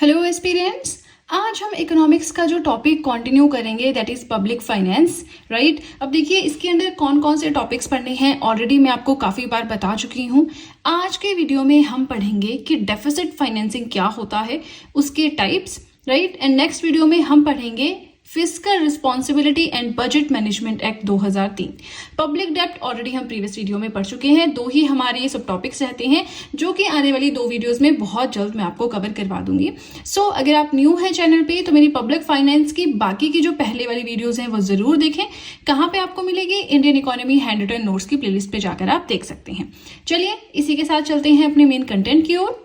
Hello aspirants, आज हम economics का जो टॉपिक कंटिन्यू करेंगे that is public finance, right. अब देखिए इसके अंदर कौन कौन से टॉपिक्स पढ़ने हैं ऑलरेडी मैं आपको काफ़ी बार बता चुकी हूँ। आज के वीडियो में हम पढ़ेंगे कि डेफिसिट फाइनेंसिंग क्या होता है, उसके types, right. And next video में हम पढ़ेंगे fiscal responsibility and budget management act 2003। Public डेब्ट ऑलरेडी हम प्रीवियस वीडियो में पढ़ चुके हैं। दो ही हमारे ये सब टॉपिक्स रहते हैं जो कि आने वाली दो वीडियोस में बहुत जल्द मैं आपको कवर करवा दूंगी। सो अगर आप न्यू हैं चैनल पे तो मेरी पब्लिक फाइनेंस की बाकी की जो पहले वाली वीडियोज हैं वो जरूर देखें। कहाँ पे आपको मिलेगी? Indian economy hand written notes की प्लेलिस्ट पे जाकर आप देख सकते हैं। चलिए इसी के साथ चलते हैं अपने मेन कंटेंट की ओर।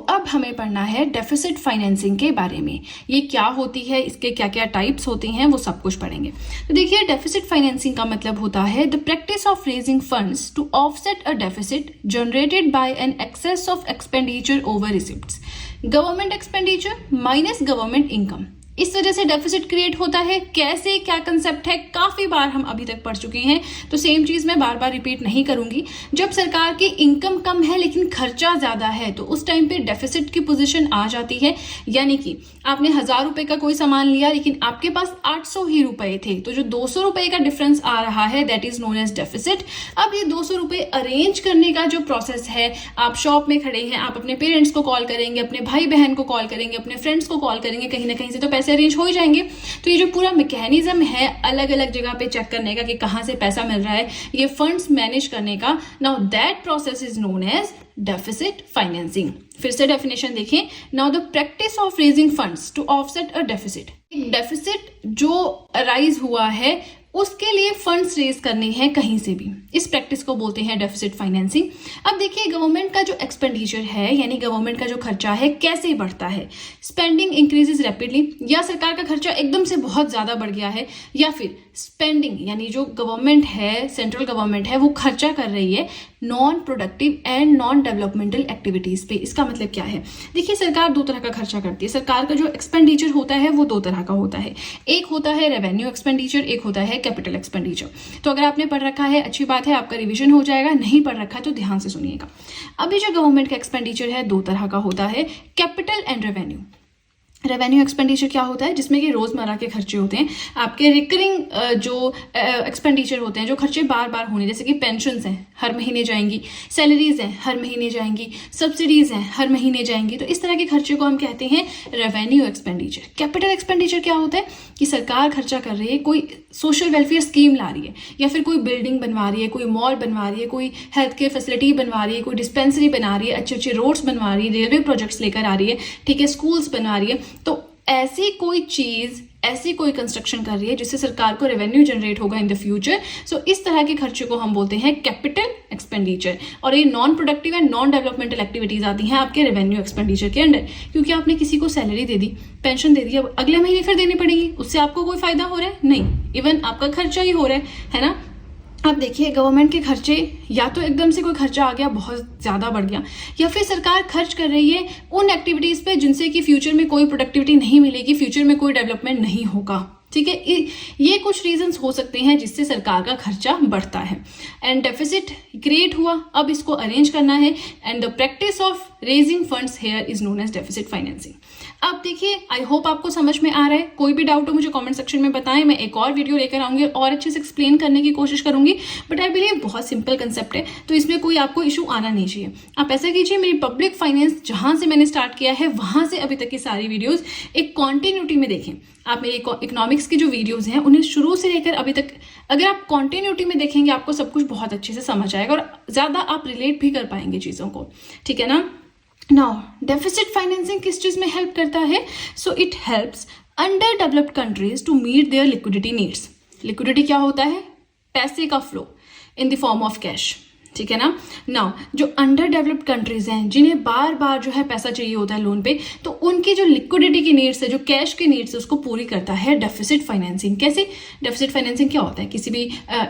अब हमें पढ़ना है डेफिसिट फाइनेंसिंग के बारे में। ये क्या होती है, इसके क्या क्या टाइप्स होते हैं, वो सब कुछ पढ़ेंगे। तो देखिए डेफिसिट फाइनेंसिंग का मतलब होता है the practice of raising funds to offset a deficit generated by an excess of expenditure over receipts, government expenditure minus government income. इस वजह से डेफिसिट क्रिएट होता है। कैसे, क्या कंसेप्ट है, काफी बार हम अभी तक पढ़ चुके हैं, तो सेम चीज मैं बार बार रिपीट नहीं करूंगी। जब सरकार की इनकम कम है लेकिन खर्चा ज्यादा है तो उस टाइम पे डेफिसिट की पोजीशन आ जाती है। यानी कि आपने 1000 रुपए का कोई सामान लिया लेकिन आपके पास 800 ही रुपए थे, तो जो 200 रुपए का डिफरेंस आ रहा है that is known as deficit. अब ये 200 रुपए अरेंज करने का जो प्रोसेस है, आप शॉप में खड़े हैं, आप अपने पेरेंट्स को कॉल करेंगे, अपने भाई बहन को कॉल करेंगे, अपने फ्रेंड्स को कॉल करेंगे, कहीं ना कहीं से तो पैसे अरेंज हो ही जाएंगे। तो ये जो पूरा मैकेनिज्म है अलग अलग जगह पे चेक करने का कि कहां से पैसा मिल रहा है, ये फंड्स मैनेज करने का, now that process is known as deficit financing. फिर से डेफिनेशन देखें। Now the practice of raising funds to offset a deficit. Deficit जो अराइज हुआ है उसके लिए फंड्स रेज करने हैं कहीं से भी, इस प्रैक्टिस को बोलते हैं डेफिसिट फाइनेंसिंग। अब देखिए गवर्नमेंट का जो एक्सपेंडिचर है यानी गवर्नमेंट का जो खर्चा है कैसे बढ़ता है। स्पेंडिंग इंक्रीजेस रैपिडली, या सरकार का खर्चा एकदम से बहुत ज्यादा बढ़ गया है, या फिर स्पेंडिंग यानी जो गवर्नमेंट है, सेंट्रल गवर्नमेंट है, वो खर्चा कर रही है non productive and non developmental activities पे। इसका मतलब क्या है? देखिए सरकार दो तरह का खर्चा करती है। सरकार का जो एक्सपेंडिचर होता है वो दो तरह का होता है। एक होता है रेवेन्यू एक्सपेंडिचर, एक होता है कैपिटल एक्सपेंडिचर। तो अगर आपने पढ़ रखा है अच्छी बात है, आपका रिवीजन हो जाएगा। नहीं पढ़ रखा है तो ध्यान से सुनिएगा। अभी जो गवर्नमेंट का एक्सपेंडिचर है दो तरह का होता है, capital and revenue. Revenue expenditure क्या होता है? जिसमें कि रोजमर्रा के खर्चे होते हैं, आपके रिकरिंग जो एक्सपेंडिचर होते हैं, जो खर्चे बार बार होने, जैसे कि पेंशन्स हैं हर महीने जाएंगी, सैलरीज हैं हर महीने जाएंगी, सब्सिडीज हैं हर महीने जाएंगी। तो इस तरह के खर्चे को हम कहते हैं रेवेन्यू एक्सपेंडिचर। कैपिटल एक्सपेंडिचर क्या होता है कि सरकार खर्चा कर रही है, कोई सोशल वेलफेयर स्कीम ला रही है, या फिर कोई बिल्डिंग बनवा रही है, कोई मॉल बनवा रही है, कोई हेल्थ केयर फैसिलिटी बनवा रही है, कोई डिस्पेंसरी बना रही है, अच्छे अच्छे रोड्स बनवा रही है, रेलवे प्रोजेक्ट्स लेकर आ रही है, ठीक है, स्कूल्स बनवा रही है। तो ऐसी कोई चीज, ऐसी कोई कंस्ट्रक्शन कर रही है जिससे सरकार को रेवेन्यू जनरेट होगा इन द फ्यूचर। सो इस तरह के खर्चे को हम बोलते हैं कैपिटल एक्सपेंडिचर। और ये non productive and non developmental activities आती हैं आपके रेवेन्यू एक्सपेंडिचर के अंडर, क्योंकि आपने किसी को सैलरी दे दी, पेंशन दे दी, अब अगले महीने फिर देनी पड़ेगी। उससे आपको कोई फायदा हो रहा है? नहीं, इवन आपका खर्चा ही हो रहा है ना। अब देखिए गवर्नमेंट के खर्चे, या तो एकदम से कोई खर्चा आ गया बहुत ज्यादा बढ़ गया, या फिर सरकार खर्च कर रही है उन एक्टिविटीज पे जिनसे कि फ्यूचर में कोई प्रोडक्टिविटी नहीं मिलेगी, फ्यूचर में कोई डेवलपमेंट नहीं होगा, ठीक है। ये कुछ रीजंस हो सकते हैं जिससे सरकार का खर्चा बढ़ता है। एंड डेफिसिट क्रिएट हुआ, अब इसको अरेंज करना है, and the practice of raising funds here is known as deficit financing. अब देखिए आई होप आपको समझ में आ रहा है। कोई भी डाउट हो मुझे कमेंट सेक्शन में बताएं, मैं एक और वीडियो लेकर आऊंगी और अच्छे से एक्सप्लेन करने की कोशिश करूंगी। बट आई बिलीव बहुत सिंपल कंसेप्ट है, तो इसमें कोई आपको इशू आना नहीं चाहिए। आप ऐसा कीजिए, मेरी पब्लिक फाइनेंस जहां से मैंने स्टार्ट किया है वहां से अभी तक की सारी वीडियोज एक कॉन्टिन्यूटी में देखें। आप मेरे इकोनॉमिक्स की जो वीडियोज हैं उन्हें शुरू से लेकर अभी तक अगर आप कॉन्टिन्यूटी में देखेंगे आपको सब कुछ बहुत अच्छे से समझ आएगा और ज्यादा आप रिलेट भी कर पाएंगे चीजों को, ठीक है ना। नाउ डेफिसिट फाइनेंसिंग किस चीज में हेल्प करता है? So it helps under developed countries to meet their liquidity needs. Liquidity क्या होता है? पैसे का flow in the form of cash, ठीक है ना। नाउ जो अंडर डेवलप्ड कंट्रीज हैं जिन्हें बार बार जो है पैसा चाहिए होता है लोन पे, तो उनकी जो लिक्विडिटी की नीड्स है, जो कैश की नीड्स है, उसको पूरी करता है डेफिसिट फाइनेंसिंग। कैसे? डेफिसिट फाइनेंसिंग क्या होता है? किसी भी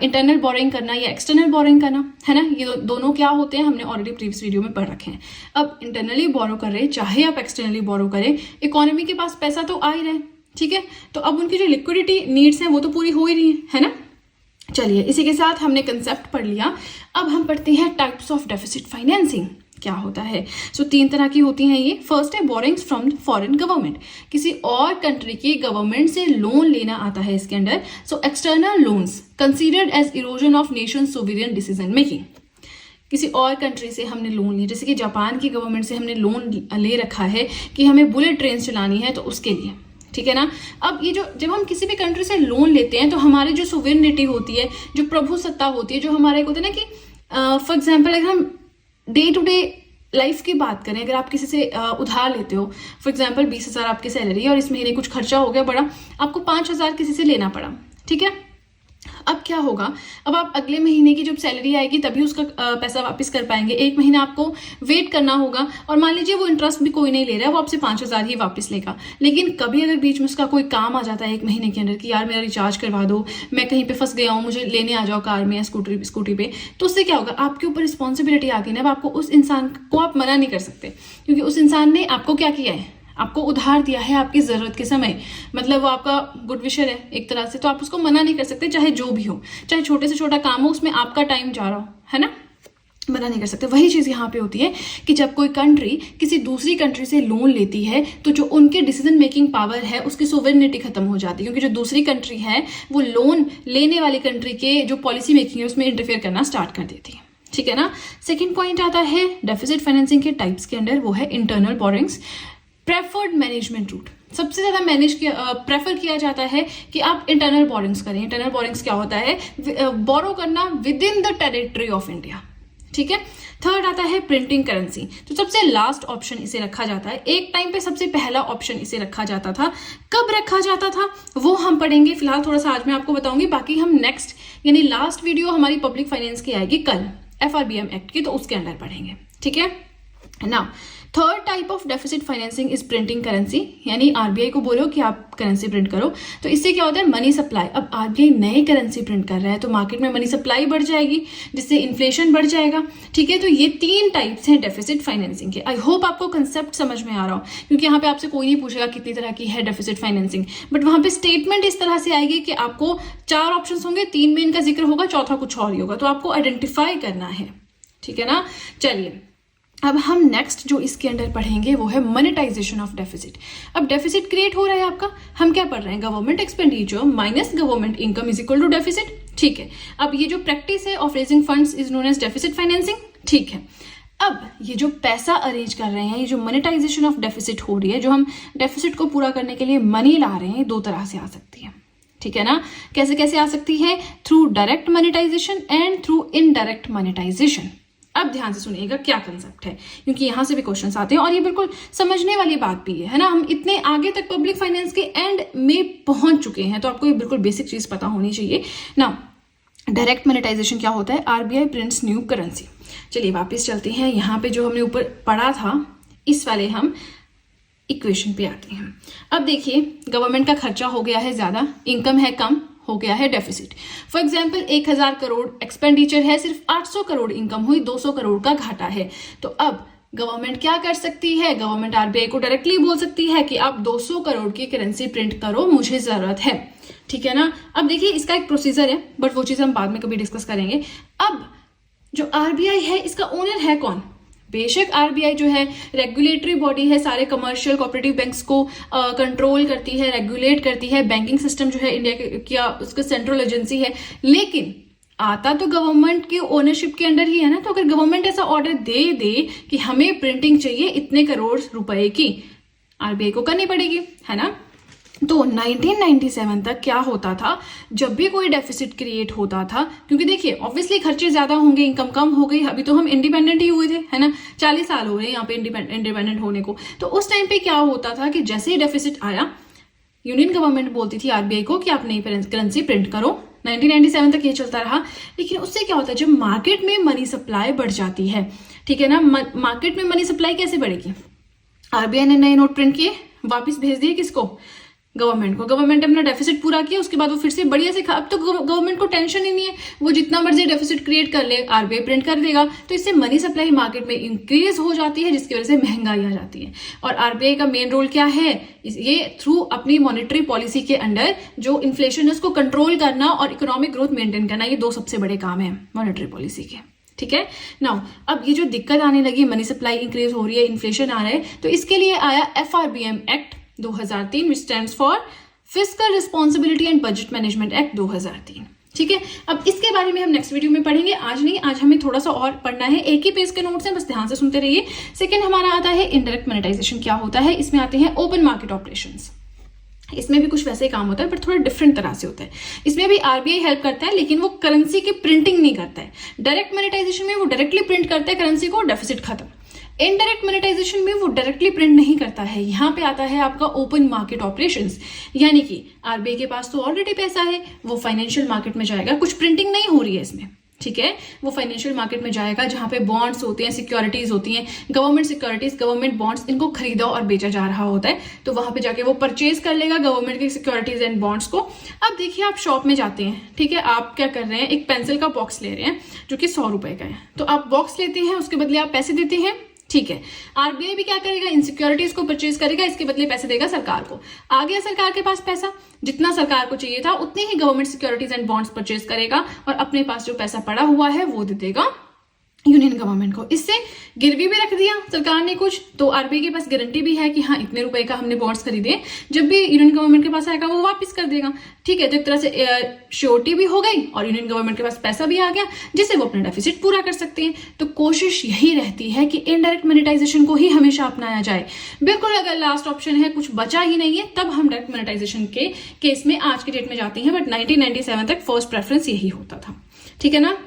इंटरनल बोरिंग करना या एक्सटर्नल बोरिंग करना, है ना। ये दोनों क्या होते हैं हमने ऑलरेडी प्रीवियस वीडियो में पढ़ रखे हैं। अब इंटरनली बोरो कर रहे, चाहे आप एक्सटर्नली बोरो करें, इकोनॉमी के पास पैसा तो आ ही रहा है, ठीक है। तो अब उनकी जो लिक्विडिटी नीड्स हैं वो तो पूरी हो ही रही है ना। चलिए इसी के साथ हमने कंसेप्ट पढ़ लिया। अब हम पढ़ते हैं टाइप्स ऑफ डेफिसिट फाइनेंसिंग। क्या होता है? सो 3 तरह की होती हैं ये। फर्स्ट है बोरिंग्स फ्रॉम फॉरेन गवर्नमेंट, किसी और कंट्री की गवर्नमेंट से लोन लेना आता है इसके under. So external loans considered as erosion of nation sovereign decision making, किसी और कंट्री से हमने लोन लिया, जैसे कि जापान की गवर्नमेंट से हमने लोन ले रखा है कि हमें बुलेट ट्रेन चलानी है, तो उसके लिए, ठीक है ना। अब ये जो जब हम किसी भी कंट्री से लोन लेते हैं तो हमारी जो सोवरेनिटी होती है, जो प्रभु सत्ता होती है, जो हमारा एक होता है ना कि फॉर एग्जाम्पल अगर हम डे टू डे लाइफ की बात करें, अगर आप किसी से उधार लेते हो, फॉर एग्जाम्पल 20,000 आपकी सैलरी है और इस महीने कुछ खर्चा हो गया बड़ा, आपको 5,000 किसी से लेना पड़ा, ठीक है। अब क्या होगा, अब आप अगले महीने की जब सैलरी आएगी तभी उसका पैसा वापस कर पाएंगे। 1 महीना आपको वेट करना होगा और मान लीजिए वो इंटरेस्ट भी कोई नहीं ले रहा है, वो आपसे 5,000 ही वापस लेगा। लेकिन कभी अगर बीच में उसका कोई काम आ जाता है 1 महीने के अंदर कि यार मेरा रिचार्ज करवा दो, मैं कहीं पे फंस गया हूँ, मुझे लेने आ जाओ कार में या स्कूटी पे, तो उससे क्या होगा, आपके ऊपर रिस्पॉन्सिबिलिटी आ गई ना। अब आपको उस इंसान को आप मना नहीं कर सकते, क्योंकि उस इंसान ने आपको क्या किया है, आपको उधार दिया है आपकी जरूरत के समय, मतलब वो आपका गुड विशर है एक तरह से, तो आप उसको मना नहीं कर सकते, चाहे जो भी हो, चाहे छोटे से छोटा काम हो, उसमें आपका टाइम जा रहा हो, है ना, मना नहीं कर सकते। वही चीज यहाँ पे होती है कि जब कोई कंट्री किसी दूसरी कंट्री से लोन लेती है तो जो उनके डिसीजन मेकिंग पावर है उसकी सोवरेनिटी खत्म हो जाती है, क्योंकि जो दूसरी कंट्री है वो लोन लेने वाली कंट्री के जो पॉलिसी मेकिंग है उसमें इंटरफेयर करना स्टार्ट कर देती है, ठीक है ना। सेकेंड पॉइंट आता है डेफिसिट फाइनेंसिंग के टाइप्स के अंडर, वो है internal borrowings. Preferred management route, सबसे ज्यादा प्रेफर किया जाता है कि आप इंटरनल बोरिंग्स करें। इंटरनल बोरिंग्स क्या होता है, बोरो करना within the territory of India, ठीक है। थर्ड आता है प्रिंटिंग करेंसी, तो सबसे लास्ट ऑप्शन इसे रखा जाता है। एक टाइम पे सबसे पहला ऑप्शन इसे रखा जाता था, कब रखा जाता था वो हम पढ़ेंगे, फिलहाल थोड़ा सा आज मैं आपको बताऊंगी, बाकी हम नेक्स्ट यानी लास्ट वीडियो हमारी पब्लिक फाइनेंस की आएगी कल FRBM एक्ट की, तो उसके अंडर पढ़ेंगे, ठीक है ना। Third type of deficit financing is printing currency, यानी आरबीआई को बोलो कि आप करेंसी प्रिंट करो, तो इससे क्या होता है, मनी सप्लाई। अब आरबीआई नए करेंसी प्रिंट कर रहा है तो मार्केट में मनी सप्लाई बढ़ जाएगी, जिससे इन्फ्लेशन बढ़ जाएगा, ठीक है। तो ये 3 टाइप्स हैं डेफिसिट फाइनेंसिंग के। आई होप आपको कंसेप्ट समझ में आ रहा हो, क्योंकि यहाँ पे आपसे कोई नहीं पूछेगा कितनी तरह की है डेफिसिट फाइनेंसिंग, बट वहां पे स्टेटमेंट इस तरह से आएगी कि आपको 4 ऑप्शन होंगे, 3 में इनका जिक्र होगा, चौथा कुछ और ही होगा, तो आपको आइडेंटिफाई करना है, ठीक है ना। चलिए अब हम नेक्स्ट जो इसके अंडर पढ़ेंगे वो है मोनेटाइजेशन ऑफ डेफिसिट। अब डेफिसिट क्रिएट हो रहा है आपका, हम क्या पढ़ रहे हैं, government expenditure minus government income is equal to deficit, ठीक है। अब ये जो प्रैक्टिस है of raising funds is known as deficit financing, ठीक है। अब ये जो पैसा अरेंज कर रहे हैं, ये जो मोनेटाइजेशन ऑफ डेफिसिट हो रही है, जो हम डेफिसिट को पूरा करने के लिए मनी ला रहे हैं, 2 तरह से आ सकती है, ठीक है ना। कैसे कैसे आ सकती है, through direct monetisation and through indirect monetisation. अब ध्यान से सुनिएगा क्या कंसेप्ट है, क्योंकि यहां से भी क्वेश्चंस आते हैं और ये बिल्कुल समझने वाली बात भी है ना। हम इतने आगे तक पब्लिक फाइनेंस के एंड में पहुंच चुके हैं, तो आपको ये बिल्कुल बेसिक चीज पता होनी चाहिए ना। डायरेक्ट मोनेटाइजेशन क्या होता है, आरबीआई प्रिंट्स न्यू करेंसी। चलिए वापस चलते हैं, यहाँ पे जो हमने ऊपर पढ़ा था इस वाले हम इक्वेशन पे आते हैं। अब देखिए गवर्नमेंट का खर्चा हो गया है ज्यादा, इनकम है कम, हो गया है deficit. For example 1,000 crore expenditure है, सिर्फ 800 करोड़ इनकम हुई, 200 करोड़ का घाटा है। तो अब गवर्नमेंट क्या कर सकती है, गवर्नमेंट आरबीआई को डायरेक्टली बोल सकती है कि आप 200 करोड़ की करेंसी प्रिंट करो, मुझे जरूरत है, ठीक है ना। अब देखिए इसका एक प्रोसीजर है, बट वो चीज हम बाद में कभी डिस्कस करेंगे। अब जो आरबीआई है इसका ओनर है कौन, बेशक आरबीआई जो है रेगुलेटरी बॉडी है, सारे कमर्शियल कोऑपरेटिव बैंक्स को कंट्रोल करती है, रेगुलेट करती है, बैंकिंग सिस्टम जो है इंडिया का उसका सेंट्रल एजेंसी है, लेकिन आता तो गवर्नमेंट की ओनरशिप के अंडर ही है ना। तो अगर गवर्नमेंट ऐसा ऑर्डर दे दे कि हमें प्रिंटिंग चाहिए इतने करोड़ रुपए की, आरबीआई को करनी पड़ेगी, है ना। तो 1997 तक क्या होता था, जब भी कोई डेफिसिट क्रिएट होता था, क्योंकि देखिए ऑब्वियसली खर्चे ज्यादा होंगे, इनकम कम हो गई, अभी तो हम इंडिपेंडेंट ही हुए थे, है ना, 40 साल हो रहे हैं यहाँ पे इंडिपेंडेंट होने को। तो उस टाइम पे क्या होता था कि जैसे ही डेफिसिट आया, यूनियन गवर्नमेंट बोलती थी आरबीआई को कि आप नई करेंसी प्रिंट करो। 1997 तक ये चलता रहा, लेकिन उससे क्या होता है, जब मार्केट में मनी सप्लाई बढ़ जाती है, ठीक है ना, मार्केट में मनी सप्लाई कैसे बढ़ेगी, आरबीआई ने नए नोट प्रिंट किए, वापिस भेज दिए किसको, गवर्नमेंट को, गवर्नमेंट ने अपना डेफिसिट पूरा किया, उसके बाद वो फिर से बढ़िया से अब तो गवर्नमेंट को टेंशन ही नहीं है, वो जितना मर्जी डेफिसिट क्रिएट कर ले आरबीआई प्रिंट कर देगा। तो इससे मनी सप्लाई मार्केट में इंक्रीज हो जाती है, जिसकी वजह से महंगाई आ जाती है। और आरबीआई का मेन रोल क्या है, ये थ्रू अपनी मॉनेटरी पॉलिसी के अंडर जो इन्फ्लेशन है उसको कंट्रोल करना और इकोनॉमिक ग्रोथ मेंटेन करना, ये 2 सबसे बड़े काम है मॉनेटरी पॉलिसी के, ठीक है। नाउ अब ये जो दिक्कत आने लगी, मनी सप्लाई इंक्रीज हो रही है, इन्फ्लेशन आ रहा है, तो इसके लिए आया FRBM act 2003 which stands for fiscal responsibility and budget management act 2003। ठीक है, अब इसके बारे में हम नेक्स्ट वीडियो में पढ़ेंगे, आज नहीं, आज हमें थोड़ा सा और पढ़ना है। एक ही पेज के नोट्स हैं, बस ध्यान से सुनते रहिए। सेकंड हमारा आता है इनडायरेक्ट मोनेटाइजेशन क्या होता है। इसमें आते हैं ओपन मार्केट ऑपरेशंस। इसमें भी कुछ वैसे ही काम होता है बट थोड़ा डिफरेंट तरह से होता है। इसमें भी आरबीआई हेल्प करता है लेकिन वो करेंसी की प्रिंटिंग नहीं करता है। डायरेक्ट मोनेटाइजेशन में वो डायरेक्टली प्रिंट करता है करेंसी को, डेफिसिट खत्म। इनडायरेक्ट मोनेटाइजेशन में वो डायरेक्टली प्रिंट नहीं करता है। यहाँ पे आता है आपका ओपन मार्केट ऑपरेशंस, यानी कि आरबीआई के पास तो ऑलरेडी पैसा है, वो फाइनेंशियल मार्केट में जाएगा, कुछ प्रिंटिंग नहीं हो रही है इसमें, ठीक है। वो फाइनेंशियल मार्केट में जाएगा जहां पे बॉन्ड्स होते हैं, सिक्योरिटीज होती हैं, गवर्नमेंट सिक्योरिटीज, गवर्नमेंट बॉन्ड्स, इनको खरीदा और बेचा जा रहा होता है, तो वहां पे जाके वो परचेज कर लेगा गवर्नमेंट की सिक्योरिटीज एंड बॉन्ड्स को। अब देखिए आप शॉप में जाते हैं, ठीक है, आप क्या कर रहे हैं, एक पेंसिल का बॉक्स ले रहे हैं जो कि 100 रुपए का है, तो आप बॉक्स लेते हैं, उसके बदले आप पैसे देते हैं, ठीक है। आरबीआई भी क्या करेगा, इन सिक्योरिटीज को परचेज करेगा, इसके बदले पैसे देगा सरकार को। आ गया सरकार के पास पैसा, जितना सरकार को चाहिए था उतनी ही government securities and bonds purchase करेगा और अपने पास जो पैसा पड़ा हुआ है वो दे देगा यूनियन गवर्नमेंट को। इससे गिरवी भी रख दिया सरकार ने कुछ, तो आरबीआई के पास गारंटी भी है कि हाँ इतने रुपए का हमने बॉन्ड्स खरीदे, जब भी यूनियन गवर्नमेंट के पास आएगा वो वापस कर देगा, ठीक है। तो एक तरह से श्योरिटी भी हो गई और यूनियन गवर्नमेंट के पास पैसा भी आ गया जिससे वो अपना डेफिसिट पूरा कर सकते हैं। तो कोशिश यही रहती है कि इनडायरेक्ट मोनेटाइजेशन को ही हमेशा अपनाया जाए। बिल्कुल अगर लास्ट ऑप्शन है, कुछ बचा ही नहीं है, तब हम डायरेक्ट मोनेटाइजेशन के केस में आज के डेट में जाते हैं, बट 1997 तक फर्स्ट प्रेफरेंस यही होता था, ठीक है ना।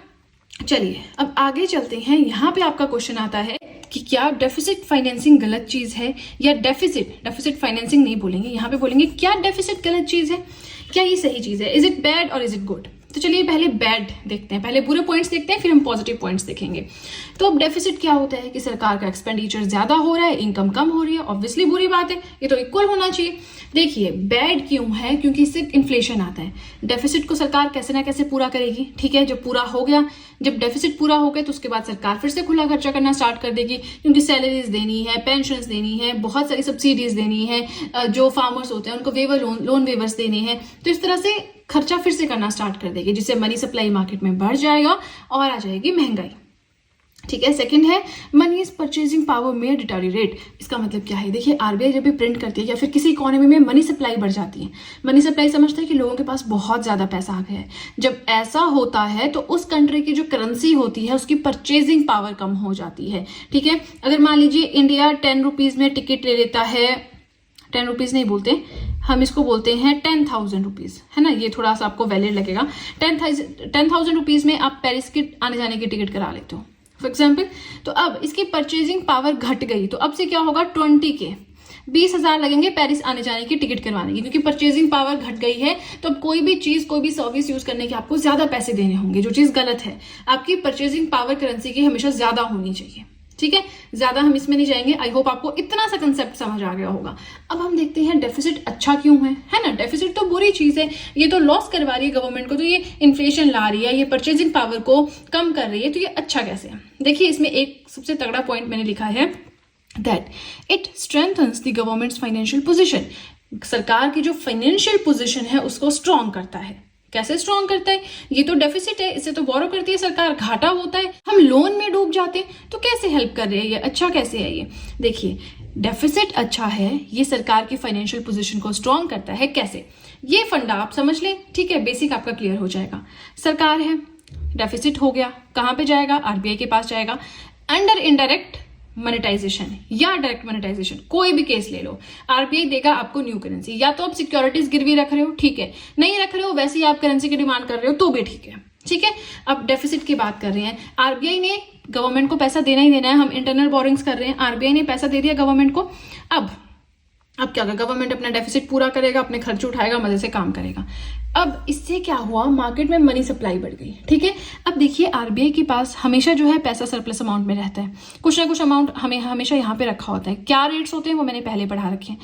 चलिए अब आगे चलते हैं। यहाँ पे आपका क्वेश्चन आता है कि क्या डेफिसिट फाइनेंसिंग गलत चीज है, या डेफिसिट फाइनेंसिंग नहीं बोलेंगे, यहाँ पे बोलेंगे क्या डेफिसिट गलत चीज है, क्या ये सही चीज है, इज इट बैड और इज इट गुड। तो चलिए पहले बैड देखते हैं, पहले बुरे पॉइंट्स देखते हैं, फिर हम पॉजिटिव पॉइंट्स देखेंगे। तो अब डेफिसिट क्या होता है कि सरकार का एक्सपेंडिचर ज्यादा हो रहा है, इनकम कम हो रही है, ऑब्वियसली बुरी बात है, ये तो इक्वल होना चाहिए। देखिए बैड क्यों है, क्योंकि इससे इन्फ्लेशन आता है। डेफिसिट को सरकार कैसे ना कैसे पूरा करेगी, ठीक है। जब पूरा हो गया, जब डेफिसिट पूरा हो गया तो उसके बाद सरकार फिर से खुला खर्चा करना स्टार्ट कर देगी, क्योंकि सैलरीज देनी है, पेंशन्स देनी है, बहुत सारी सब्सिडीज देनी है, जो फार्मर्स होते हैं उनको वेवर लोन वेवर्स देने हैं, तो इस तरह से खर्चा फिर से करना स्टार्ट कर देगी, जिससे मनी सप्लाई मार्केट में बढ़ जाएगा और आ जाएगी महंगाई, ठीक है। सेकंड है मनी इज परचेजिंग पावर में डिटोरिएट। इसका मतलब क्या है, देखिए आरबीआई जब भी प्रिंट करती है या फिर किसी इकोनॉमी में मनी सप्लाई बढ़ जाती है, मनी सप्लाई समझता है कि लोगों के पास बहुत ज्यादा पैसा आ गया है। जब ऐसा होता है तो उस कंट्री की जो करेंसी होती है उसकी परचेजिंग पावर कम हो जाती है, ठीक है। अगर मान लीजिए इंडिया 10 रुपीज में टिकट ले लेता है, 10 रुपीज नहीं बोलते हम, इसको बोलते हैं 10,000 रुपीज, है ना, ये थोड़ा सा आपको वैलिड लगेगा। 10,000 रुपीज में आप पेरिस की आने जाने की टिकट करा लेते हो फॉर एग्जाम्पल। तो अब इसकी परचेजिंग पावर घट गई, तो अब से क्या होगा, 20,000 लगेंगे पेरिस आने जाने की टिकट करवाने की, क्योंकि परचेजिंग पावर घट गई है। तो अब कोई भी चीज, कोई भी सर्विस यूज करने के आपको ज्यादा पैसे देने होंगे, जो चीज गलत है। आपकी परचेजिंग पावर करेंसी की हमेशा ज्यादा होनी चाहिए, ठीक है। ज्यादा हम इसमें नहीं जाएंगे, आई होप आपको इतना सा कंसेप्ट समझ आ गया होगा। अब हम देखते हैं डेफिसिट अच्छा क्यों है ना। डेफिसिट तो बुरी चीज है, ये तो लॉस करवा रही है गवर्नमेंट को, तो ये इन्फ्लेशन ला रही है, ये परचेजिंग पावर को कम कर रही है, तो ये अच्छा कैसे है। देखिए इसमें एक सबसे तगड़ा पॉइंट मैंने लिखा है, that it strengthens the governments financial position. सरकार की जो फाइनेंशियल पोजीशन है उसको स्ट्रॉन्ग करता है। कैसे स्ट्रॉन्ग करता है, ये तो डेफिसिट है, इससे तो बोरो करती है सरकार, घाटा होता है, हम लोन में डूब जाते हैं, तो कैसे हेल्प कर रही है ये, अच्छा कैसे है ये। देखिए डेफिसिट अच्छा है, ये सरकार की फाइनेंशियल पोजीशन को स्ट्रॉन्ग करता है। कैसे, ये फंडा आप समझ लें, ठीक है, बेसिक आपका क्लियर हो जाएगा। सरकार है, डेफिसिट हो गया, कहां पे जाएगा, आरबीआई के पास जाएगा। अंडर इनडायरेक्ट मोनेटाइजेशन या डायरेक्ट मोनेटाइजेशन, कोई भी केस ले लो, आरबीआई देगा आपको न्यू करेंसी। या तो आप सिक्योरिटीज गिरवी रख रहे हो, ठीक है, नहीं रख रहे हो, वैसे ही आप करेंसी की डिमांड कर रहे हो तो भी ठीक है, ठीक है। अब डेफिसिट की बात कर रहे हैं, आरबीआई ने गवर्नमेंट को पैसा देना ही देना है, हम इंटरनल बोरिंग्स कर रहे हैं, आरबीआई ने पैसा दे दिया गवर्नमेंट को। अब क्या होगा, गवर्नमेंट अपना डेफिसिट पूरा करेगा, अपने खर्च उठाएगा, मजे से काम करेगा। अब इससे क्या हुआ, मार्केट में मनी सप्लाई बढ़ गई, ठीक है। अब देखिए आरबीआई के पास हमेशा जो है पैसा सरप्लस अमाउंट में रहता है, कुछ ना कुछ अमाउंट हमें हमेशा यहाँ पे रखा होता है। क्या रेट्स होते हैं वो मैंने पहले पढ़ा रखे हैं।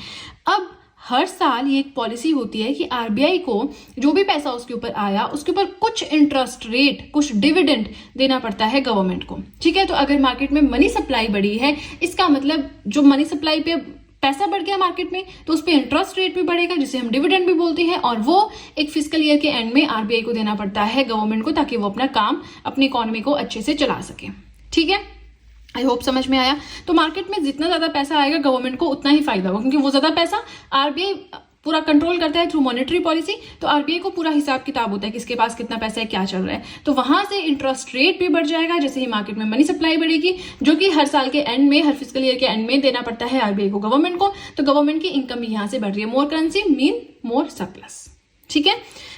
अब हर साल ये एक पॉलिसी होती है कि आरबीआई को जो भी पैसा उसके ऊपर आया उसके ऊपर कुछ इंटरेस्ट रेट, कुछ डिविडेंड देना पड़ता है गवर्नमेंट को, ठीक है। तो अगर मार्केट में मनी सप्लाई बढ़ी है, इसका मतलब जो मनी सप्लाई पे पैसा बढ़ गया मार्केट में तो उस पर इंटरेस्ट रेट भी बढ़ेगा, जिसे हम डिविडेंड भी बोलते हैं, और वो एक फिस्कल ईयर के एंड में आरबीआई को देना पड़ता है गवर्नमेंट को, ताकि वो अपना काम, अपनी इकोनॉमी को अच्छे से चला सके। ठीक है, आई होप समझ में आया। तो मार्केट में जितना ज्यादा पैसा आएगा गवर्नमेंट को उतना ही फायदा होगा, क्योंकि वो ज्यादा पैसा आरबीआई पूरा कंट्रोल करता है थ्रू मॉनेटरी पॉलिसी, तो आरबीआई को पूरा हिसाब किताब होता है किसके पास कितना पैसा है, क्या चल रहा है, तो वहां से इंटरेस्ट रेट भी बढ़ जाएगा। जैसे ही मार्केट में मनी सप्लाई बढ़ेगी, जो कि हर साल के एंड में, हर फिस्कल ईयर के एंड में देना पड़ता है आरबीआई को गवर्नमेंट को, तो गवर्नमेंट की इनकम भी यहां से बढ़ रही है। मोर करेंसी मीन मोर सरप्लस। ठीक है,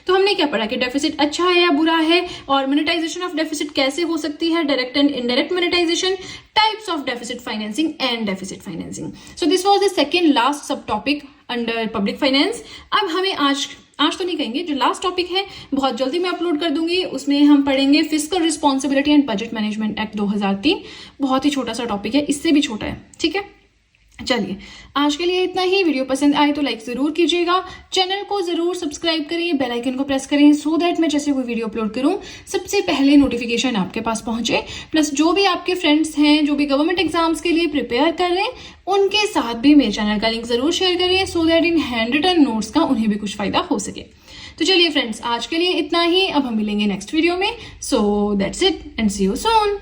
तो हमने क्या पढ़ा कि डेफिसिट अच्छा है या बुरा है, और मोनेटाइजेशन ऑफ डेफिसिट कैसे हो सकती है, direct and indirect monetisation, types of deficit financing and deficit financing. So this was the second last sub topic under public finance. अब हमें आज तो नहीं कहेंगे, जो लास्ट टॉपिक है बहुत जल्दी मैं अपलोड कर दूंगी, उसमें हम पढ़ेंगे fiscal responsibility and budget management act 2003। बहुत ही छोटा सा टॉपिक है, इससे भी छोटा है। ठीक है, चलिए आज के लिए इतना ही। वीडियो पसंद आए तो लाइक जरूर कीजिएगा, चैनल को जरूर सब्सक्राइब करिए, बेल आइकन को प्रेस करें, सो दैट मैं जैसे कोई वीडियो अपलोड करूं सबसे पहले नोटिफिकेशन आपके पास पहुंचे। प्लस जो भी आपके फ्रेंड्स हैं जो भी गवर्नमेंट एग्जाम्स के लिए प्रिपेयर कर रहे हैं, उनके साथ भी मेरे चैनल का लिंक जरूर शेयर करिए, सो दैट इन हैंड रिटन नोट्स का उन्हें भी कुछ फायदा हो सके। तो चलिए फ्रेंड्स, आज के लिए इतना ही। अब हम मिलेंगे नेक्स्ट वीडियो में। So that's it and see you soon.